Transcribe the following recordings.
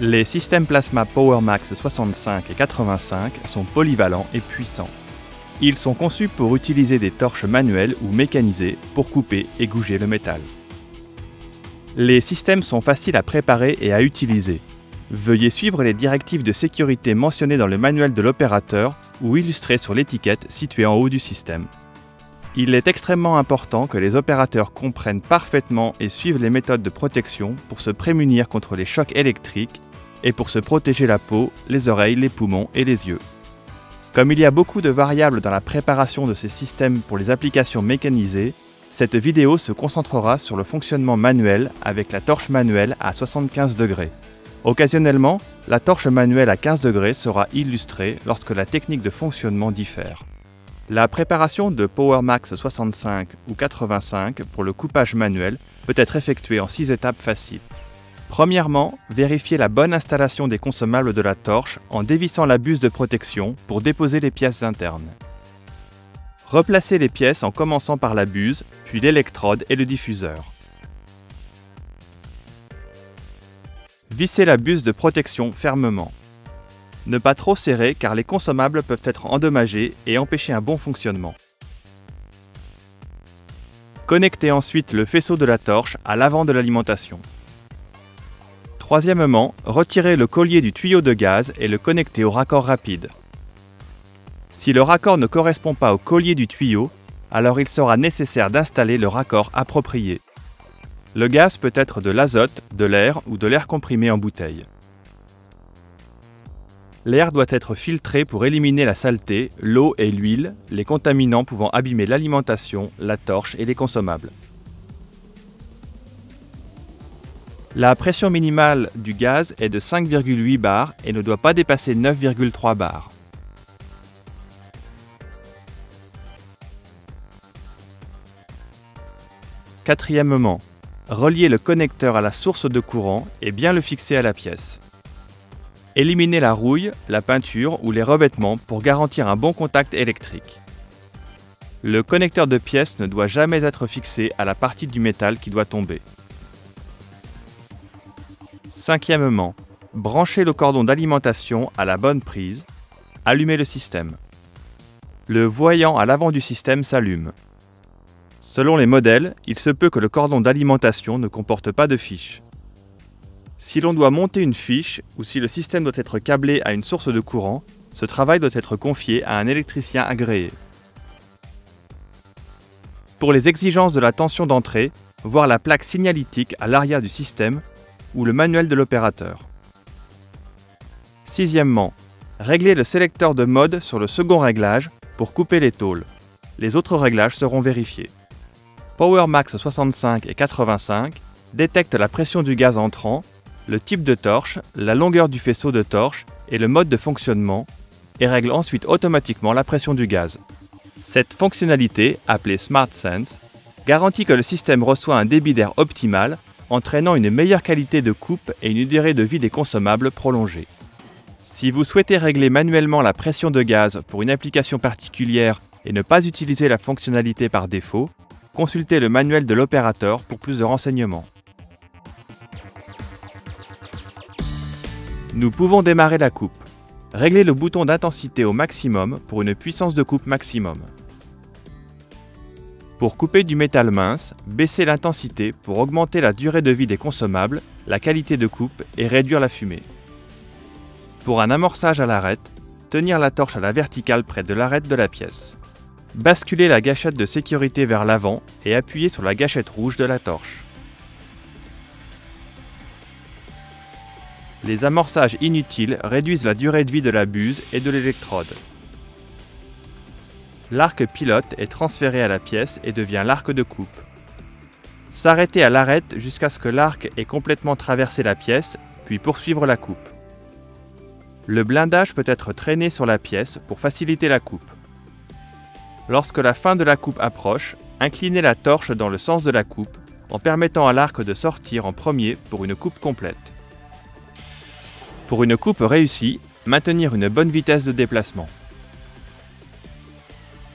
Les systèmes plasma PowerMax 65 et 85 sont polyvalents et puissants. Ils sont conçus pour utiliser des torches manuelles ou mécanisées pour couper et gouger le métal. Les systèmes sont faciles à préparer et à utiliser. Veuillez suivre les directives de sécurité mentionnées dans le manuel de l'opérateur ou illustrées sur l'étiquette située en haut du système. Il est extrêmement important que les opérateurs comprennent parfaitement et suivent les méthodes de protection pour se prémunir contre les chocs électriques et pour se protéger la peau, les oreilles, les poumons et les yeux. Comme il y a beaucoup de variables dans la préparation de ces systèmes pour les applications mécanisées, cette vidéo se concentrera sur le fonctionnement manuel avec la torche manuelle à 75 degrés. Occasionnellement, la torche manuelle à 15 degrés sera illustrée lorsque la technique de fonctionnement diffère. La préparation de PowerMax 65 ou 85 pour le coupage manuel peut être effectuée en 6 étapes faciles. Premièrement, vérifiez la bonne installation des consommables de la torche en dévissant la buse de protection pour déposer les pièces internes. Replacez les pièces en commençant par la buse, puis l'électrode et le diffuseur. Vissez la buse de protection fermement. Ne pas trop serrer car les consommables peuvent être endommagés et empêcher un bon fonctionnement. Connectez ensuite le faisceau de la torche à l'avant de l'alimentation. Troisièmement, retirez le collier du tuyau de gaz et le connectez au raccord rapide. Si le raccord ne correspond pas au collier du tuyau, alors il sera nécessaire d'installer le raccord approprié. Le gaz peut être de l'azote, de l'air ou de l'air comprimé en bouteille. L'air doit être filtré pour éliminer la saleté, l'eau et l'huile, les contaminants pouvant abîmer l'alimentation, la torche et les consommables. La pression minimale du gaz est de 5,8 bars et ne doit pas dépasser 9,3 bars. Quatrièmement, reliez le connecteur à la source de courant et bien le fixer à la pièce. Éliminez la rouille, la peinture ou les revêtements pour garantir un bon contact électrique. Le connecteur de pièce ne doit jamais être fixé à la partie du métal qui doit tomber. Cinquièmement, branchez le cordon d'alimentation à la bonne prise. Allumez le système. Le voyant à l'avant du système s'allume. Selon les modèles, il se peut que le cordon d'alimentation ne comporte pas de fiche. Si l'on doit monter une fiche ou si le système doit être câblé à une source de courant, ce travail doit être confié à un électricien agréé. Pour les exigences de la tension d'entrée, voir la plaque signalétique à l'arrière du système ou le manuel de l'opérateur. Sixièmement, réglez le sélecteur de mode sur le second réglage pour couper les tôles. Les autres réglages seront vérifiés. PowerMax 65 et 85 détectent la pression du gaz entrant, le type de torche, la longueur du faisceau de torche et le mode de fonctionnement et règlent ensuite automatiquement la pression du gaz. Cette fonctionnalité, appelée SmartSense, garantit que le système reçoit un débit d'air optimal, entraînant une meilleure qualité de coupe et une durée de vie des consommables prolongée. Si vous souhaitez régler manuellement la pression de gaz pour une application particulière et ne pas utiliser la fonctionnalité par défaut, consultez le manuel de l'opérateur pour plus de renseignements. Nous pouvons démarrer la coupe. Réglez le bouton d'intensité au maximum pour une puissance de coupe maximum. Pour couper du métal mince, baissez l'intensité pour augmenter la durée de vie des consommables, la qualité de coupe et réduire la fumée. Pour un amorçage à l'arête, tenir la torche à la verticale près de l'arête de la pièce. Basculez la gâchette de sécurité vers l'avant et appuyez sur la gâchette rouge de la torche. Les amorçages inutiles réduisent la durée de vie de la buse et de l'électrode. L'arc pilote est transféré à la pièce et devient l'arc de coupe. S'arrêter à l'arête jusqu'à ce que l'arc ait complètement traversé la pièce, puis poursuivre la coupe. Le blindage peut être traîné sur la pièce pour faciliter la coupe. Lorsque la fin de la coupe approche, inclinez la torche dans le sens de la coupe en permettant à l'arc de sortir en premier pour une coupe complète. Pour une coupe réussie, maintenir une bonne vitesse de déplacement.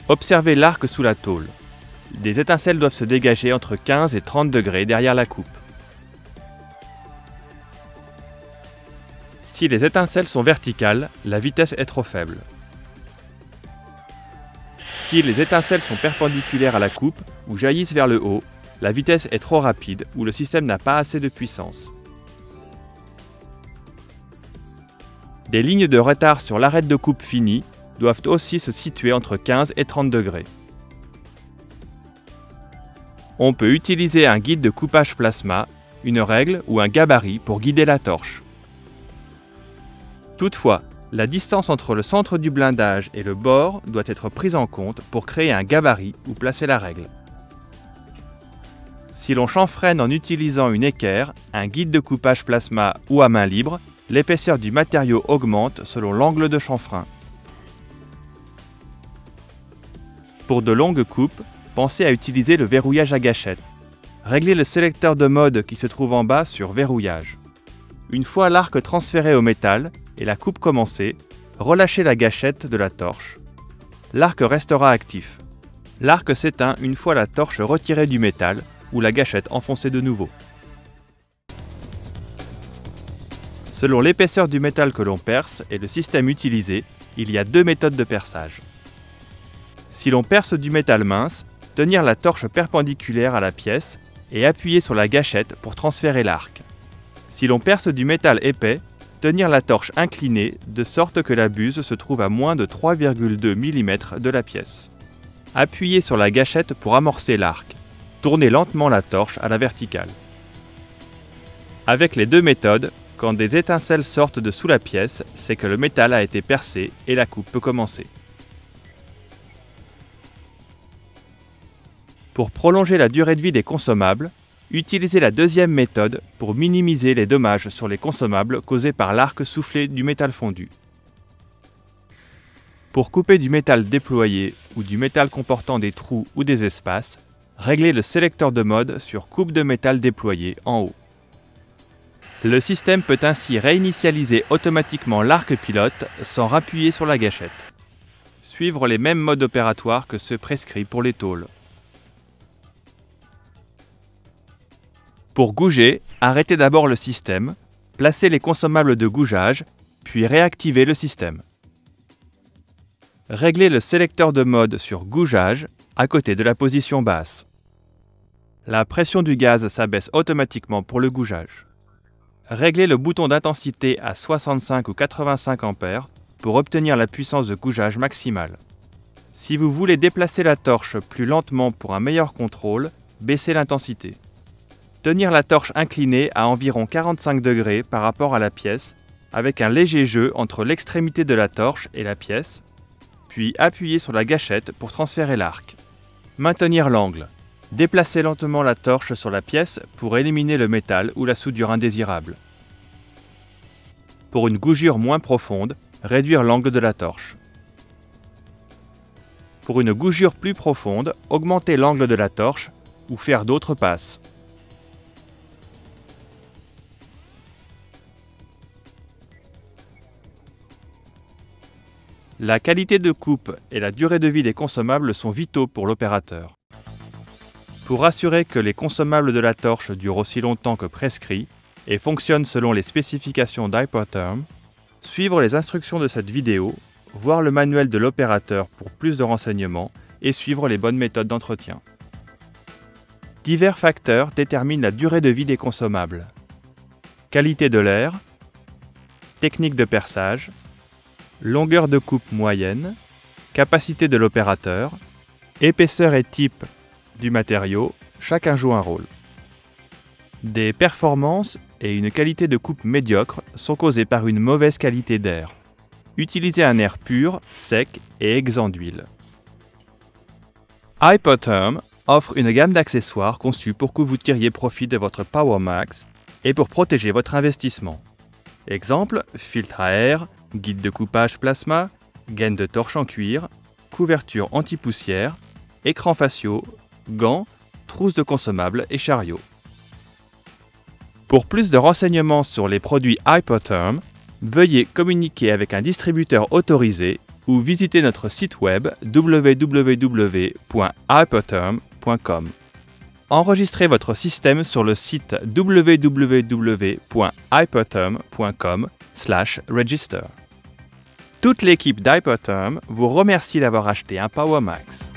Observez l'arc sous la tôle. Des étincelles doivent se dégager entre 15 et 30 degrés derrière la coupe. Si les étincelles sont verticales, la vitesse est trop faible. Si les étincelles sont perpendiculaires à la coupe ou jaillissent vers le haut, la vitesse est trop rapide ou le système n'a pas assez de puissance. Des lignes de retard sur l'arête de coupe finie doivent aussi se situer entre 15 et 30 degrés. On peut utiliser un guide de coupage plasma, une règle ou un gabarit pour guider la torche. Toutefois, la distance entre le centre du blindage et le bord doit être prise en compte pour créer un gabarit ou placer la règle. Si l'on chanfreine en utilisant une équerre, un guide de coupage plasma ou à main libre, l'épaisseur du matériau augmente selon l'angle de chanfrein. Pour de longues coupes, pensez à utiliser le verrouillage à gâchette. Réglez le sélecteur de mode qui se trouve en bas sur Verrouillage. Une fois l'arc transféré au métal et la coupe commencée, relâchez la gâchette de la torche. L'arc restera actif. L'arc s'éteint une fois la torche retirée du métal ou la gâchette enfoncée de nouveau. Selon l'épaisseur du métal que l'on perce et le système utilisé, il y a deux méthodes de perçage. Si l'on perce du métal mince, tenir la torche perpendiculaire à la pièce et appuyer sur la gâchette pour transférer l'arc. Si l'on perce du métal épais, tenir la torche inclinée de sorte que la buse se trouve à moins de 3,2 mm de la pièce. Appuyez sur la gâchette pour amorcer l'arc. Tournez lentement la torche à la verticale. Avec les deux méthodes, quand des étincelles sortent de sous la pièce, c'est que le métal a été percé et la coupe peut commencer. Pour prolonger la durée de vie des consommables, utilisez la deuxième méthode pour minimiser les dommages sur les consommables causés par l'arc soufflé du métal fondu. Pour couper du métal déployé ou du métal comportant des trous ou des espaces, réglez le sélecteur de mode sur Coupe de métal déployé en haut. Le système peut ainsi réinitialiser automatiquement l'arc pilote sans rappuyer sur la gâchette. Suivre les mêmes modes opératoires que ceux prescrits pour les tôles. Pour gouger, arrêtez d'abord le système, placez les consommables de gougeage, puis réactivez le système. Réglez le sélecteur de mode sur Gougeage, à côté de la position basse. La pression du gaz s'abaisse automatiquement pour le gougeage. Réglez le bouton d'intensité à 65 ou 85 A pour obtenir la puissance de gougeage maximale. Si vous voulez déplacer la torche plus lentement pour un meilleur contrôle, baissez l'intensité. Tenir la torche inclinée à environ 45 degrés par rapport à la pièce, avec un léger jeu entre l'extrémité de la torche et la pièce, puis appuyer sur la gâchette pour transférer l'arc. Maintenir l'angle. Déplacez lentement la torche sur la pièce pour éliminer le métal ou la soudure indésirable. Pour une gougure moins profonde, réduire l'angle de la torche. Pour une gougure plus profonde, augmenter l'angle de la torche ou faire d'autres passes. La qualité de coupe et la durée de vie des consommables sont vitaux pour l'opérateur. Pour assurer que les consommables de la torche durent aussi longtemps que prescrit et fonctionnent selon les spécifications d'Hypertherm, suivre les instructions de cette vidéo, voir le manuel de l'opérateur pour plus de renseignements et suivre les bonnes méthodes d'entretien. Divers facteurs déterminent la durée de vie des consommables. Qualité de l'air, technique de perçage, longueur de coupe moyenne, capacité de l'opérateur, épaisseur et type du matériau, chacun joue un rôle. Des performances et une qualité de coupe médiocre sont causées par une mauvaise qualité d'air. Utilisez un air pur, sec et exempt d'huile. Hypertherm offre une gamme d'accessoires conçus pour que vous tiriez profit de votre PowerMax et pour protéger votre investissement. Exemple, filtre à air, guide de coupage plasma, gaine de torche en cuir, couverture anti-poussière, écran faciaux, gants, trousse de consommables et chariot. Pour plus de renseignements sur les produits Hypertherm, veuillez communiquer avec un distributeur autorisé ou visiter notre site web www.hypertherm.com. enregistrez votre système sur le site www.hyperterm.com/register. Toute l'équipe d'Hyperterm vous remercie d'avoir acheté un PowerMax.